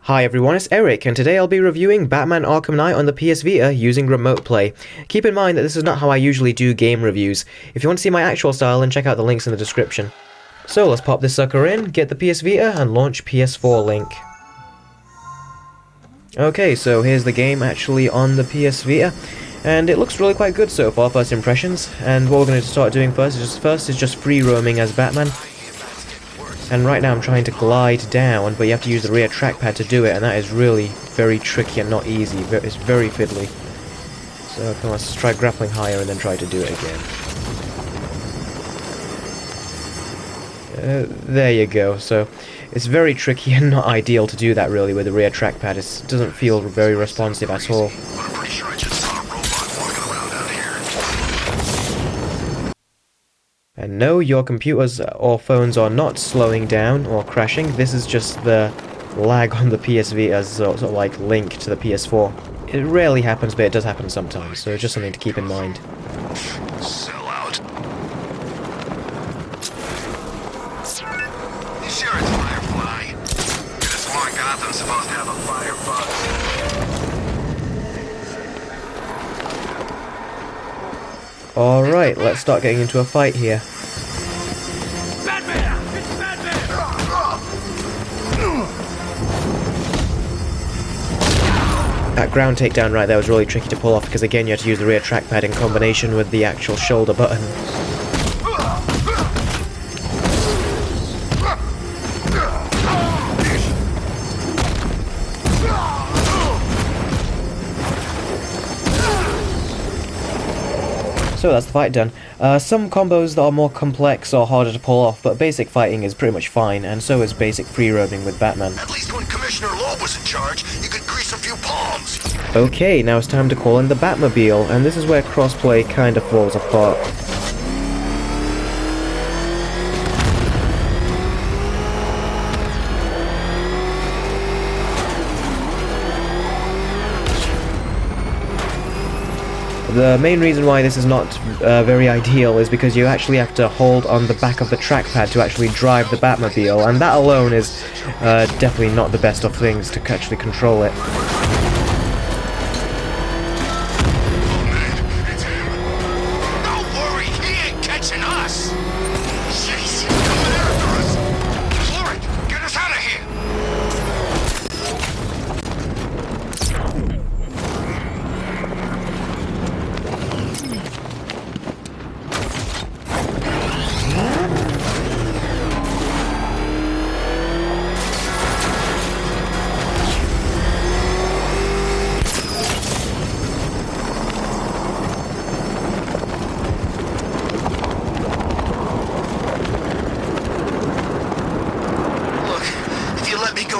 Hi everyone, it's Eric, and today I'll be reviewing Batman Arkham Knight on the PS Vita using remote play. Keep in mind that this is not how I usually do game reviews. If you want to see my actual style, then check out the links in the description. So let's pop this sucker in, get the PS Vita, and launch PS4 link. Okay, so here's the game actually on the PS Vita, and it looks really quite good so far, first impressions. And what we're going to start doing first is just free roaming as Batman. And right now I'm trying to glide down, but you have to use the rear trackpad to do it, and that is really very tricky and not easy. It's very fiddly. So come on, let's try grappling higher and then try to do it again. There you go. So it's very tricky and not ideal to do that really with the rear trackpad. It doesn't feel very responsive at all. And no, your computers or phones are not slowing down or crashing. This is just the lag on the PS Vita's sort of like link to the PS4. It rarely happens, but it does happen sometimes, so it's just something to keep in mind. Sell out. You sure it's Firefly? You're the smart Gotham's supposed to have a firebug. Alright, let's start getting into a fight here. Batman! It's Batman! That ground takedown right there was really tricky to pull off because again you had to use the rear trackpad in combination with the actual shoulder button. So that's the fight done. Some combos that are more complex or harder to pull off, but basic fighting is pretty much fine, and so is basic free roaming with Batman. At least when Commissioner Loeb was in charge, you could grease a few palms. Okay, now it's time to call in the Batmobile, and this is where crossplay kinda falls apart. The main reason why this is not very ideal is because you actually have to hold on the back of the trackpad to actually drive the Batmobile, and that alone is definitely not the best of things to actually control it. It's him. Don't worry, he ain't catching us. Jeez, he's coming after us. Floyd, get us out of here.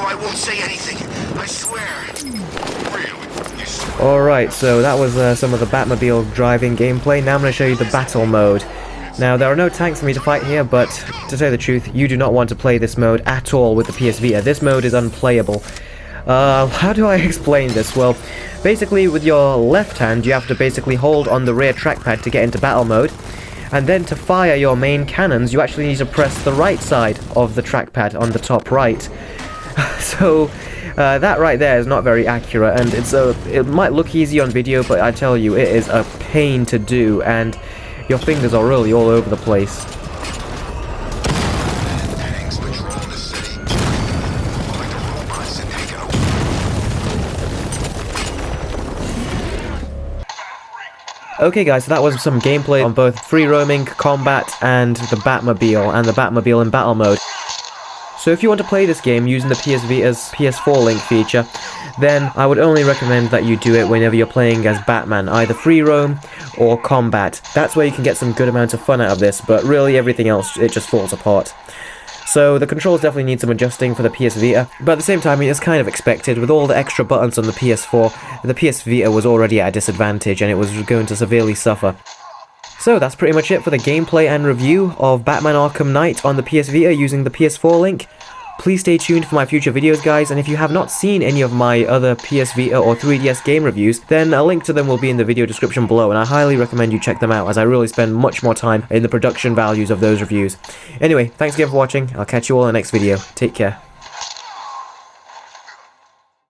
I won't say anything. I swear. Really? You swear? Alright, so that was some of the Batmobile driving gameplay. Now I'm going to show you the battle mode. Now, there are no tanks for me to fight here, but to tell you the truth, you do not want to play this mode at all with the PS Vita. This mode is unplayable. How do I explain this? Well, basically with your left hand, you have to basically hold on the rear trackpad to get into battle mode. And then to fire your main cannons, you actually need to press the right side of the trackpad on the top right. So, that right there is not very accurate, and it might look easy on video, but I tell you, it is a pain to do, and your fingers are really all over the place. Tanks patrol the city. Like the robots in Echo. Okay guys, so that was some gameplay on both free roaming, combat, and the Batmobile in battle mode. So if you want to play this game using the PS Vita's PS4 link feature, then I would only recommend that you do it whenever you're playing as Batman, either free roam or combat. That's where you can get some good amounts of fun out of this, but really everything else, it just falls apart. So the controls definitely need some adjusting for the PS Vita, but at the same time it's kind of expected. With all the extra buttons on the PS4, the PS Vita was already at a disadvantage and it was going to severely suffer. So that's pretty much it for the gameplay and review of Batman Arkham Knight on the PS Vita using the PS4 link. Please stay tuned for my future videos, guys, and if you have not seen any of my other PS Vita or 3DS game reviews, then a link to them will be in the video description below, and I highly recommend you check them out, as I really spend much more time in the production values of those reviews. Anyway, thanks again for watching, I'll catch you all in the next video. Take care.